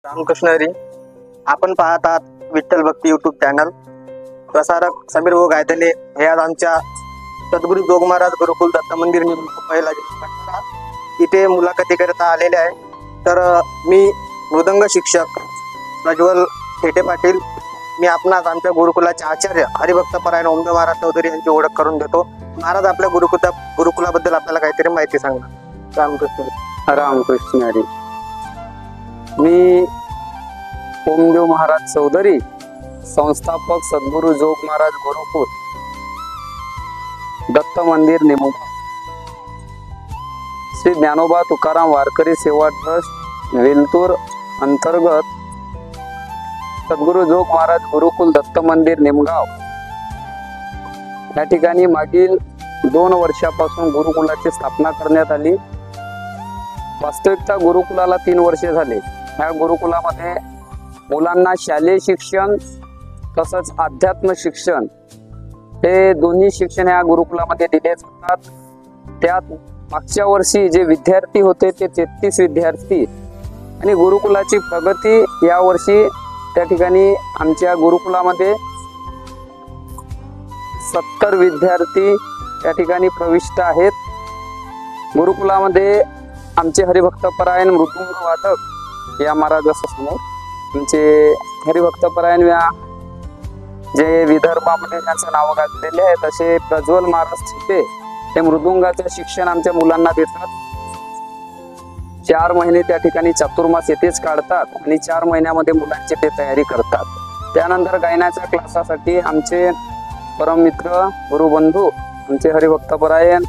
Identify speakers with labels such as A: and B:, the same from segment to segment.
A: रामकृष्ण हरी. आपण पाहत आहात विठ्ठल भक्ती यूट्यूब चॅनल. प्रसारक समीर भाऊ गायधने हे आज आमच्या सद्गुरू जोग महाराज गुरुकुल दत्त मंदिर पहिला इथे मुलाखतीकरिता आलेले आहे. तर मी मृदंग शिक्षक प्रज्वल थेटे पाटील, मी आपणास आमच्या गुरुकुलाचे आचार्य हरिभक्त परायण ओमदेव महाराज चौधरी यांची ओळख करून देतो. महाराज आपल्या गुरुकुलाबद्दल आपल्याला काहीतरी माहिती सांगा. रामकृष्ण.
B: रामकृष्ण हरी. मी ओमदेव महाराज चौधरी, संस्थापक सद्गुरू जोग महाराज गुरुकुल दत्त मंदिर निमुगा, श्री ज्ञानोबा तुकाराम वारकरी सेवा ट्रस्ट वेलतूर अंतर्गत सद्गुरू जोग महाराज गुरुकुल दत्त मंदिर निमगाव या ठिकाणी मागील 2 वर्षापासून गुरुकुलाची स्थापना करण्यात आली. वास्तविकता गुरुकुलाला 3 वर्षे झाले. ह्या गुरुकुलामध्ये मुलांना शालेय शिक्षण तसंच अध्यात्म शिक्षण हे दोन्ही शिक्षण या गुरुकुलामध्ये दिले जातात. त्यात मागच्या वर्षी जे विद्यार्थी होते ते 33 विद्यार्थी आणि गुरुकुलाची प्रगती या वर्षी त्या ठिकाणी आमच्या गुरुकुलामध्ये 70 विद्यार्थी त्या ठिकाणी प्रविष्ट आहेत. गुरुकुलामध्ये आमचे हरिभक्तपरायण मृदुंग वादक या महाराजासमोर आमचे हरिभक्तपरायण या जे विदर्भामध्ये त्यांचं नाव गाजलेले आहे तसे प्रज्वल महाराज थिपे हे मृदुंगाचं शिक्षण आमच्या मुलांना देतात. 4 महिने त्या ठिकाणी चातुर्मास येथेच काढतात आणि 4 महिन्यामध्ये मुलांची ते तयारी करतात. त्यानंतर गायनाच्या क्लासासाठी आमचे परममित्र गुरुबंधू आमचे हरिभक्तपरायण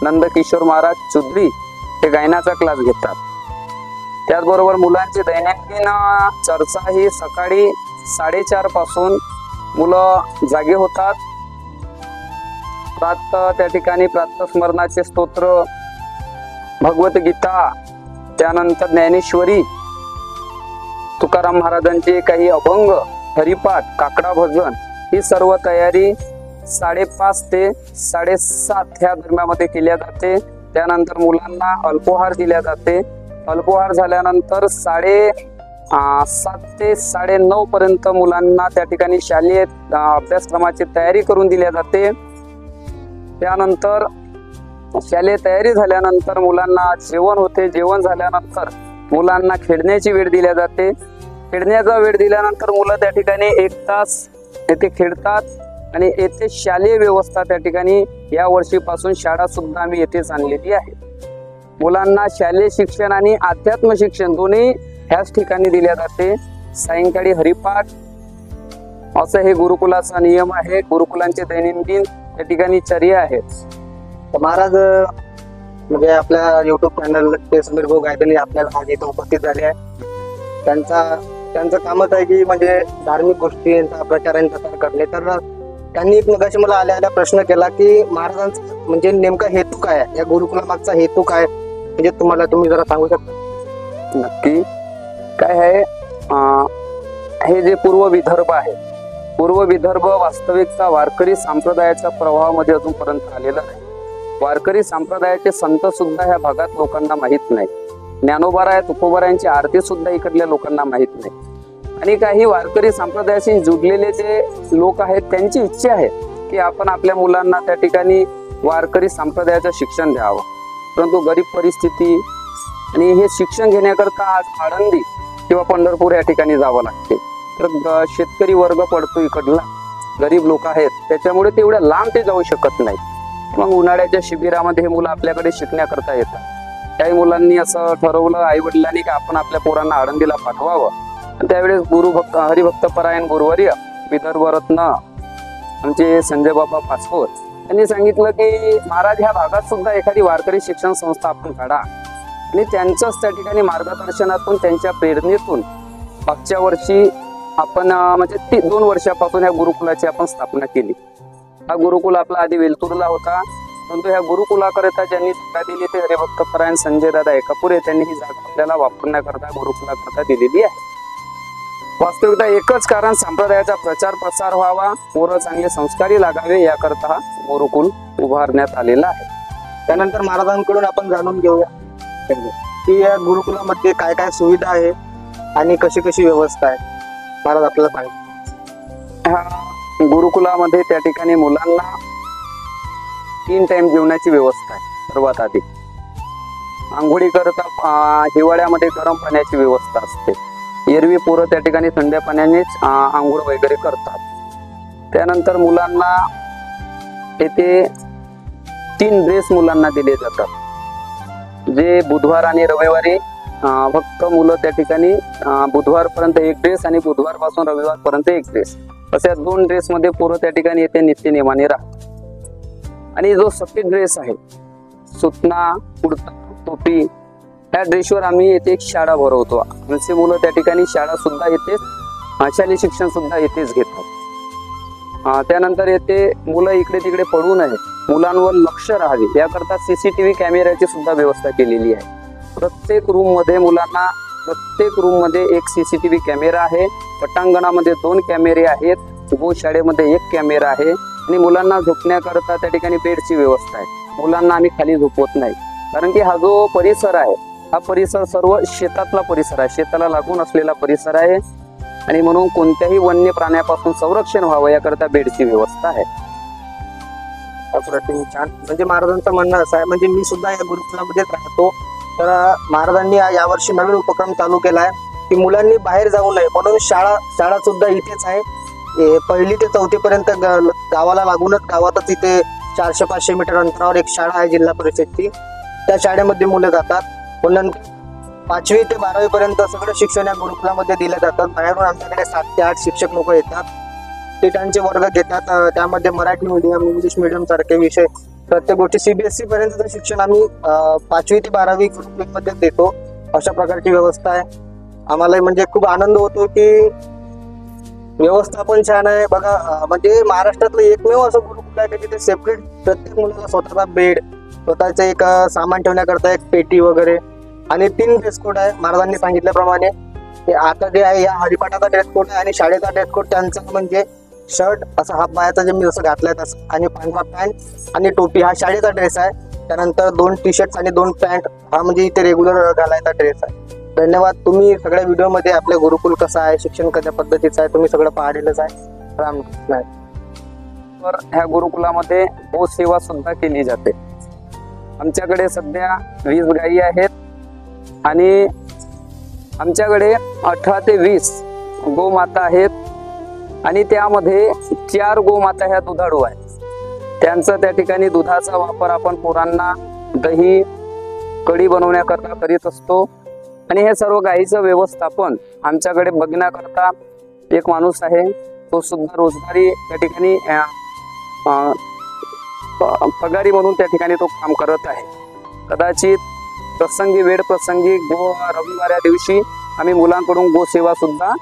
B: नंदकिशोर महाराज चौधरी हे गायनाचा क्लास घेतात. त्याचबरोबर मुलांची दैनंदिन चर्चा ही सकाळी 4:30 पासून मुलं जागे होतात. त्या ठिकाणी प्रातःस्मरणाचे स्तोत्र, भगवद्गीता, त्यानंतर ज्ञानेश्वरी, तुकाराम महाराजांचे काही अभंग, हरिपाठ, काकडा भजन ही सर्व तयारी 5:30 ते 7:30 ह्या दरम्यामध्ये केल्या जाते. त्यानंतर मुलांना अल्पोहार दिल्या जाते. अल्पोहार झाल्यानंतर 7:30 ते 9:30 पर्यंत मुलांना त्या ठिकाणी शालेय अभ्यासक्रमाची तयारी करून दिल्या जाते. त्यानंतर शालेय तयारी झाल्यानंतर मुलांना जेवण होते. जेवण झाल्यानंतर मुलांना खेळण्याची वेळ दिल्या जाते. खेळण्याचा वेळ दिल्यानंतर मुलं त्या ठिकाणी 1 तास येथे खेळतात आणि येथे शालेय व्यवस्था त्या ठिकाणी या वर्षीपासून शाळा सुद्धा आम्ही येथेच आणलेली आहे. मुलांना शालेय शिक्षण आणि अध्यात्म शिक्षण दोन्ही ह्याच ठिकाणी दिल्या जाते. सायंकाळी हरिपाठ असं हे गुरुकुलाचा नियम आहे. गुरुकुलांचे दैनंदिन त्या ठिकाणी चर्या आहेत.
A: महाराज म्हणजे आपल्या युट्यूब चॅनल ते समीर भाऊ गायधने आपल्याला आज इथं उपस्थित झाले आहे. त्यांचं कामच आहे की म्हणजे धार्मिक गोष्टींचा प्रचार आणि प्रसार करणे. तर त्यांनी एक मगाशी मला आल्या प्रश्न केला की महाराजांचा म्हणजे नेमका हेतू काय आहे, या गुरुकुलामागचा हेतू काय, म्हणजे तुम्ही जरा सांगू शकता?
B: नक्की. काय आहे, हे जे पूर्व विदर्भ आहे, पूर्व विदर्भ वास्तविकता वारकरी संप्रदायाच्या प्रवाहामध्ये अजूनपर्यंत आलेला नाही. वारकरी संप्रदायाचे संत सुद्धा ह्या भागात लोकांना माहीत नाही. ज्ञानोबाराय तुकोबारायांची आरती सुद्धा इकडल्या लोकांना माहीत नाही. आणि काही वारकरी संप्रदायाशी जुडलेले जे लोक आहेत त्यांची इच्छा आहे की आपण आपल्या मुलांना त्या ठिकाणी वारकरी संप्रदायाचं शिक्षण द्यावं, परंतु गरीब परिस्थिती आणि हे शिक्षण घेण्याकरता आज आळंदी किंवा पंढरपूर या ठिकाणी जावं लागते. तर शेतकरी वर्ग पडतो इकडला, गरीब लोक आहेत, त्याच्यामुळे तेवढ्या लांब ते जाऊ शकत नाही. मग उन्हाळ्याच्या शिबिरामध्ये हे मुलं आपल्याकडे शिकण्याकरता येतात. काही मुलांनी असं ठरवलं आई वडिलांनी की आपण आपल्या पोरांना आळंदीला पाठवावं. त्यावेळेस हरिभक्तपरायण गुरुवर्य विदर्भरत्न आमचे संजय बाबा पाचपोर यांनी सांगितलं की महाराज ह्या भागात सुद्धा एखादी वारकरी शिक्षण संस्था आपण काढा आणि त्यांच्याच त्या ठिकाणी मार्गदर्शनातून त्यांच्या प्रेरणेतून मागच्या वर्षी आपण म्हणजे 2 वर्षापासून या गुरुकुलाची आपण स्थापना केली. हा गुरुकुल आपला आधी वेलतूरला होता, परंतु ह्या गुरुकुलाकरिता ज्यांनी जागा दिली ते हरिभक्तपरायण संजय दादा एकापुरे, त्यांनी ही जागा आपल्याला वापरण्याकरता गुरुकुलाकरता दिलेली आहे. वास्तविकता एकच कारण, संप्रदायाचा प्रचार प्रसार व्हावा, पोरं चांगले संस्कारी लागावे याकरता हा गुरुकुल उभारण्यात आलेला आहे.
A: त्यानंतर महाराजांकडून आपण जाणून घेऊया की या गुरुकुलामध्ये काय काय सुविधा आहे आणि कशी कशी व्यवस्था आहे महाराज आपल्याला सांगा.
B: ह्या गुरुकुलामध्ये त्या ठिकाणी मुलांना 3 टाइम जेवणाची व्यवस्था आहे. सर्वात आधी आंघोळी करता हिवाळ्यामध्ये गरम पाण्याची व्यवस्था असते. एरवी पोरं त्या ठिकाणी थंड पाण्यानेच आंघोळ वगैरे करतात. त्यानंतर मुलांना येथे 3 ड्रेस मुलांना दिले जातात, जे बुधवार आणि रविवारी फक्त मुलं त्या ठिकाणी बुधवारपर्यंत 1 ड्रेस आणि बुधवारपासून रविवारपर्यंत 1 ड्रेस, अशा 2 ड्रेसमध्ये पोरं त्या ठिकाणी येथे नित्यनेमाने राहतात. आणि जो सफेद ड्रेस आहे, सुतना, कुर्ता, टोपी, ह्या ड्रेसवर आम्ही येथे एक शाळा भरवतो. आमचे मुलं त्या ठिकाणी शाळा सुद्धा येतेच, शालेय शिक्षण सुद्धा येथेच घेतात. त्यानंतर येथे मुलं इकडे तिकडे पडू नये, मुलांवर लक्ष राहावे याकरता CCTV कॅमेऱ्याची सुद्धा व्यवस्था केलेली आहे. प्रत्येक रूममध्ये मुलांना प्रत्येक रूममध्ये एक CCTV कॅमेरा आहे. पटांगणामध्ये 2 कॅमेरे आहेत. गोशाळेमध्ये 1 कॅमेरा आहे. आणि मुलांना झोपण्याकरता त्या ठिकाणी बेडची व्यवस्था आहे. मुलांना आम्ही खाली झोपवत नाही, कारण की हा जो परिसर आहे, हा परिसर सर्व शेतातला परिसर आहे, शेताला लागून असलेला परिसर आहे. आणि म्हणून कोणत्याही वन्य प्राण्यापासून संरक्षण व्हावं याकरता बेडची व्यवस्था आहे.
A: अप्रतिम, छान. म्हणजे महाराजांचं म्हणणं असं आहे, म्हणजे मी सुद्धा या गुरुकुलामध्येच राहतो, तर महाराजांनी यावर्षी नवीन उपक्रम चालू केला आहे की मुलांनी बाहेर जाऊ नये म्हणून शाळा सुद्धा इथेच आहे. 1ली ते 4थी पर्यंत गावाला लागूनच, गावातच इथे 400-500 मीटर अंतरावर एक शाळा आहे जिल्हा परिषदची. त्या शाळेमध्ये मुलं जातात. पण नंतर 5वी ते 12वी पर्यंत सगळं शिक्षण या गुरुकुलामध्ये दिलं जातं. बाहेरून आमच्याकडे 7 ते 8 शिक्षक लोक येतात, ते त्यांचे वर्ग घेतात. त्यामध्ये मराठी मीडियम, इंग्लिश मीडियम सारखे विषय, प्रत्येक गोष्टी CBSE पर्यंतचं शिक्षण आम्ही 5वी ते 12वी गुरुकुलमध्ये देतो. अशा प्रकारची व्यवस्था आहे. आम्हाला म्हणजे खूप आनंद होतो की व्यवस्था पण छान आहे. बघा, म्हणजे महाराष्ट्रातलं एकमेव असं गुरुकुल आहे की तिथे सेपरेट प्रत्येक मुलाला स्वतःचा बेड, स्वतःचं एक सामान ठेवण्याकरता एक पेटी वगैरे, आणि 3 ड्रेस कोड आहे महाराजांनी सांगितल्याप्रमाणे. आता जे आहे, या हरिपाठाचा ड्रेस कोड आहे आणि शाळेचा ड्रेस कोड त्यांचा म्हणजे शर्ट असं हाफ बायाचा जे मी जसं घातलाय तसं, आणि पांढरा पॅन्ट आणि टोपी हा शाळेचा ड्रेस आहे. त्यानंतर 2 टी-शर्ट्स आणि 2 पॅन्ट हा म्हणजे इथे रेग्युलर घालायचा ड्रेस आहे. धन्यवाद. तुम्ही सगळ्या व्हिडिओमध्ये आपल्या गुरुकुल कसं आहे, शिक्षण कशा पद्धतीचं आहे, तुम्ही सगळं पाहिलेलंच आहे. रामकृष्ण आहे.
B: तर ह्या गुरुकुलामध्ये गोसेवा सुद्धा केली जाते. आमच्याकडे सध्या 20 गायी आहेत आणि आमच्याकडे 18 ते 20 गोमाता आहेत. आणि त्यामध्ये 4 गोमाता ह्या दुधाळू आहेत. त्यांचा त्या ठिकाणी दुधाचा वापर आपण पोरांना दही, कढी बनवण्याकरता करीत असतो. आणि हे सर्व गायीचं व्यवस्थापन आमच्याकडे बघण्याकरता एक माणूस आहे, तो सुद्धा रोजगारी त्या ठिकाणी पगारी म्हणून त्या ठिकाणी तो काम करत आहे. कदाचित प्रसंगी, वेळ प्रसंगी रविवाऱ्या दिवशी आम्ही मुलांकडून गोसेवा सुद्धा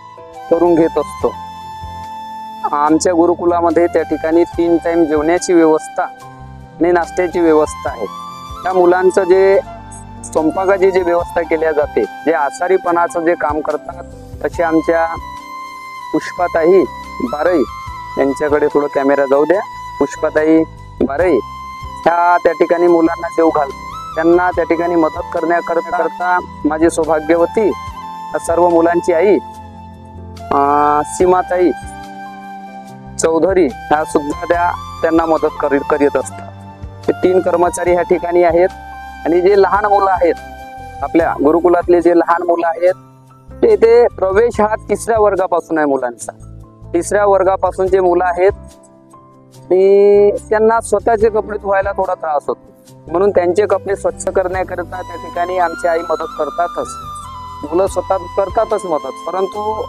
B: करून घेत असतो. आमच्या गुरुकुलामध्ये त्या ठिकाणी 3 टाइम जेवण्याची व्यवस्था आणि नाश्त्याची व्यवस्था आहे. त्या मुलांचं जे स्वयंपाकाची जी व्यवस्था केल्या जाते, जे आचारीपणाचं जे काम करतात, तसे आमच्या पुष्पाताई बारई यांच्याकडे थोडं कॅमेरा जाऊ द्या. पुष्पाताई बारई ह्या त्या ठिकाणी मुलांना जेव घालतात. त्यांना त्या ठिकाणी मदत करण्याकरता माझी सौभाग्यवती सर्व मुलांची आई सीमाताई चौधरी ह्या सुद्धा त्यांना मदत करीत असतात. ते 3 कर्मचारी ह्या ठिकाणी आहेत. आणि जे लहान मुलं आहेत, आपल्या गुरुकुलातले जे लहान मुलं आहेत, ते इथे प्रवेश हा 3ऱ्या वर्गापासून आहे मुलांचा. 3ऱ्या वर्गापासून जे मुलं आहेत त्यांना स्वतःचे कपडे धुवायला थोडा त्रास होतो, म्हणून त्यांचे कपडे स्वच्छ करण्याकरता त्या ठिकाणी आमची आई मदत करतातच. मुलं स्वतः करतातच मदत. परंतु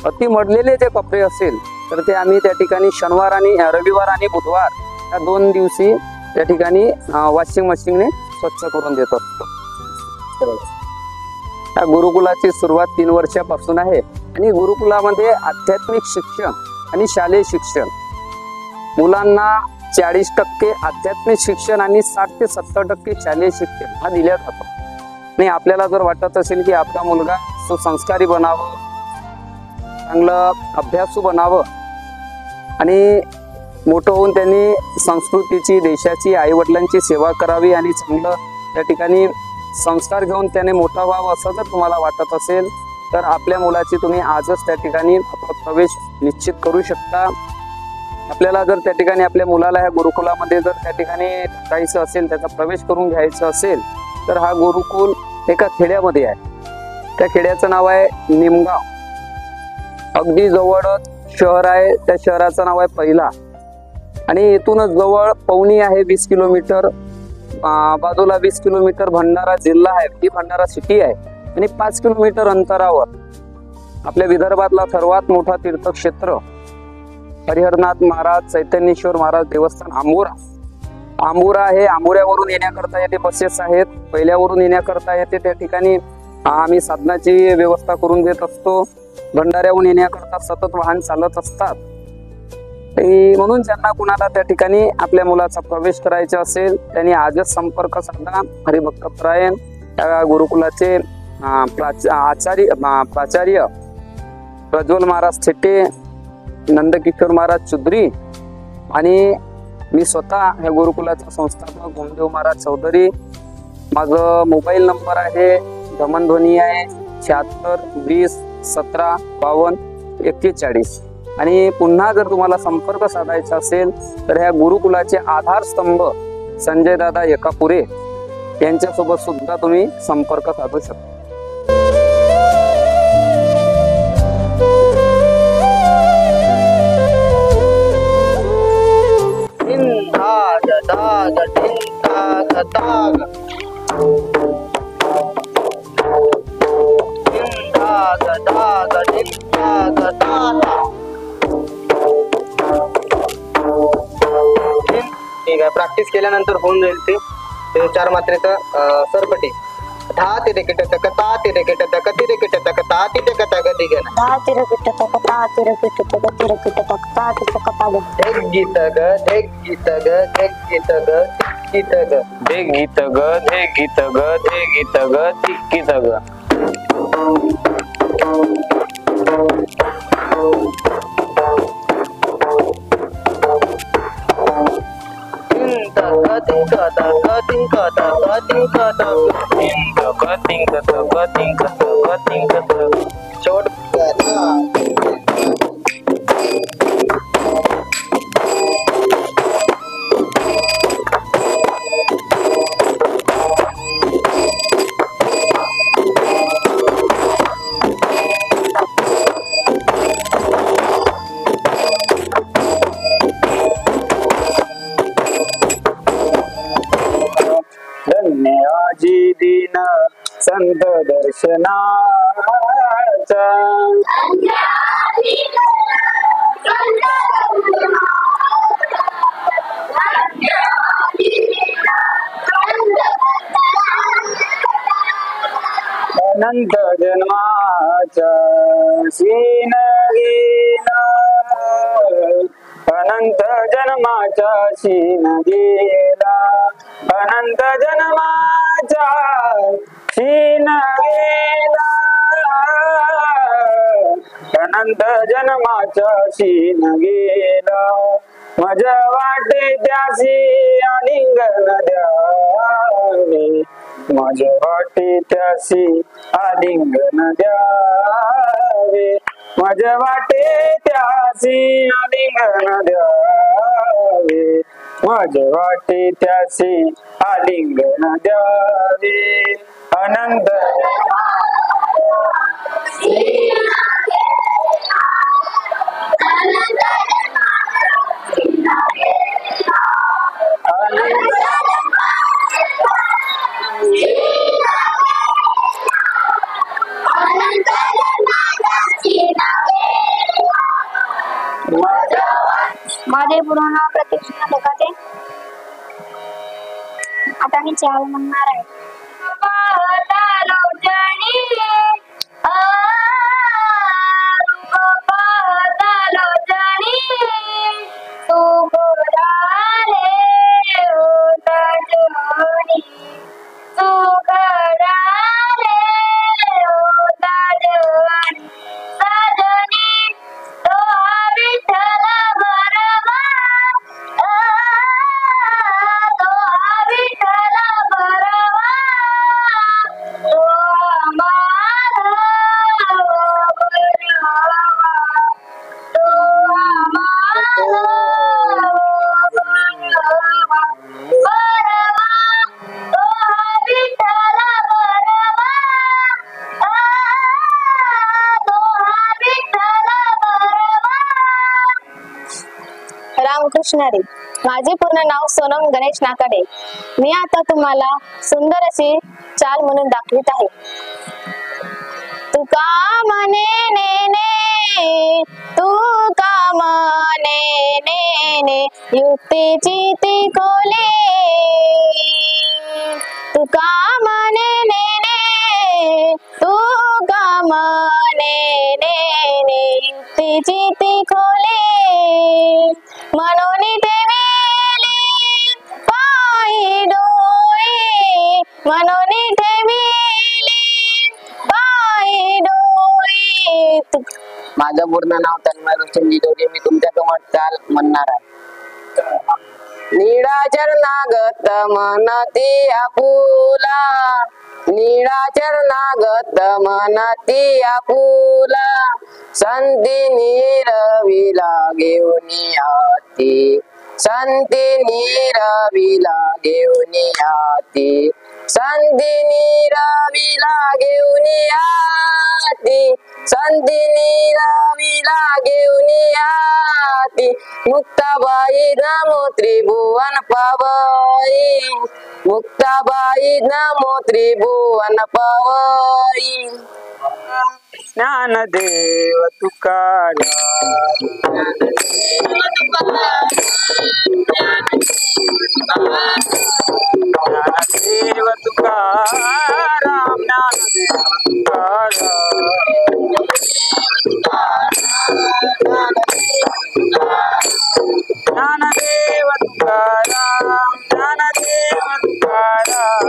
B: अति मडलेले जे कपडे असेल तर ते आम्ही त्या ठिकाणी शनिवार आणि रविवार आणि बुधवार या 2 दिवशी त्या ठिकाणी वॉशिंग मशीनने स्वच्छ करून देत असतो. या गुरुकुलाची सुरुवात 3 वर्षापासून आहे. आणि गुरुकुलामध्ये आध्यात्मिक शिक्षण आणि शालेय शिक्षण, मुलांना 40% आध्यात्मिक शिक्षण आणि 60 ते 70% शालेय शिक्षण हा दिला जातो. आणि आपल्याला जर वाटत असेल की आपला मुलगा सुसंस्कारी बनावं, चांगलं अभ्यासू बनावं आणि मोठं होऊन त्यांनी संस्कृतीची, देशाची, आईवडिलांची सेवा करावी आणि चांगलं त्या ठिकाणी संस्कार घेऊन त्याने मोठा व्हावं असं जर तुम्हाला वाटत असेल तर आपल्या मुलाची तुम्ही आजच त्या ठिकाणी प्रवेश निश्चित करू शकता. आपल्याला जर त्या ठिकाणी आपल्या मुलाला ह्या गुरुकुलामध्ये जर त्या ठिकाणी टाकायचं असेल, त्याचा प्रवेश करून घ्यायचा असेल, तर हा गुरुकुल एका खेड्यामध्ये आहे. त्या खेड्याचं नाव आहे निमगाव. अगदी जवळच शहर आहे, त्या शहराचं नाव आहे पहिला. आणि इथूनच जवळ पवनी आहे 20 किलोमीटर, बाजूला 20 किलोमीटर भंडारा जिल्हा आहे, ही भंडारा सिटी आहे. आणि 5 किलोमीटर अंतरावर आपल्या विदर्भातला सर्वात मोठा तीर्थक्षेत्र हरिहरनाथ महाराज, चैतन्येश्वर महाराज देवस्थान आंबुरा आहे. आंबुऱ्यावरून येण्याकरता येथे बसेस आहेत, पहिल्यावरून येण्याकरता येते त्या ठिकाणी आम्ही साधनाची व्यवस्था करून देत असतो. भंडाऱ्याहून येण्याकरता सतत वाहन चालत असतात. म्हणून ज्यांना कुणाला त्या ठिकाणी आपल्या मुलाचा प्रवेश करायचा असेल त्यांनी आजच संपर्क साधा. हरिभक्तपरायण त्या गुरुकुलाचे प्राचार्य प्रज्वल महाराज थेटे, नंदकिशोर महाराज चुद्री आणि मी स्वतः ह्या गुरुकुलाचा संस्थापक गोमदेव महाराज चौधरी. माझं मोबाईल नंबर आहे, भ्रमणध्वनी आहे 76 20 17 52 41. आणि पुन्हा जर तुम्हाला संपर्क साधायचा असेल तर ह्या गुरुकुलाचे आधारस्तंभ संजय दादा एकापुरे यांच्यासोबत सुद्धा तुम्ही संपर्क साधू शकता.
A: ठीक आहे, प्रॅक्टिस केल्यानंतर होऊन जाईल ते 4 मात्रेचं सरपटी. धा तिरे किट तक ता तिरे किट तक तिरे किट तक ता तिरे किट तक दिगन
C: धा तिरे किट तक ता तिरे किट तक तिरे किट तक ता तिरे किट तक
A: एक गीत ग एक गीत ग एक गीत ग गीत ग
B: दे गीत ग दे गीत ग दे गीत ग गीत ग.
A: शेवट
B: धन्याजी दिन संत दर्शनाचा, अनंत जन्माचा सीन गेला, अनंत जन्माचा सीन गेला, अनंत जन्माचा सीन गेला, अनंत जन्माचा सीन गेला. माझ्या वाटे त्यासी आलिंगन द्यावे, माझ्या वाटे त्यासी आलिंगन द्यावे, माझ्या वाटे त्यासी आलिंगन द्यावे, माझ्या वाटे त्यासी आलिंगन द्यावे. अनंत
C: माझे पूर्ण नाव प्रतीक्षा ढकाते. आता मी चाल म्हणणार आहे. पाहतालो जणी पाहतालो जणी तू गोराले होता जणी, तू गोराले होता जणी, सजनी तो विठ्ठल बरवा, तो विठ्ठल बरवा असणारे. माझे पूर्ण नाव सोनम गणेश नाकाडे. मी आता तुम्हाला सुंदर अशी चाल म्हणून दाखवित आहे. तुका म्हणे ने ने, तू का म्हणे ने ने, युक्तीची ती खोले. तुका म्हणे ने ने, तू का म्हणे ने ने, युक्तीची ती खोले. म्हणून ठेविली पायी डोळे, म्हणून ठेविली पायी डोळे.
D: माझं पूर्ण नाव तन्मय रोशन जिजोडे. मी तुमच्या समोर चाल म्हणणार आहे. निळा चरणागत मनती आपुला, निळा चरणागत मनती आपुला, संती निरविला घेऊन हाती, संती निरविला घेऊन हाती, संती निरविला घेऊन हाती, संती निरविला घेऊन हाती. मुक्ताबाई नमो त्रिभुवन पावई, मुक्ताबाई नमो त्रिभुवन पावई.
B: ज्ञानदेव तुकाराम, ज्ञानदेव तुकाराम, ज्ञानदेव तुकाराम, ज्ञानदेव तुकाराम, ज्ञानदेव तुकाराम,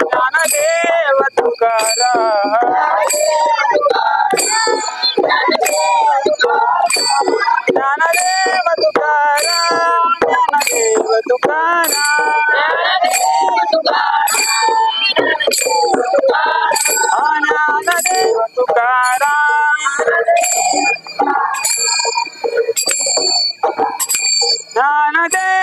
B: ज्ञानदेव तुकाराम, ज्ञानदेव तुकाराम, ज्ञानदेव तुकाराम, ज्ञानदेव तुकाराम, ज्ञानदेव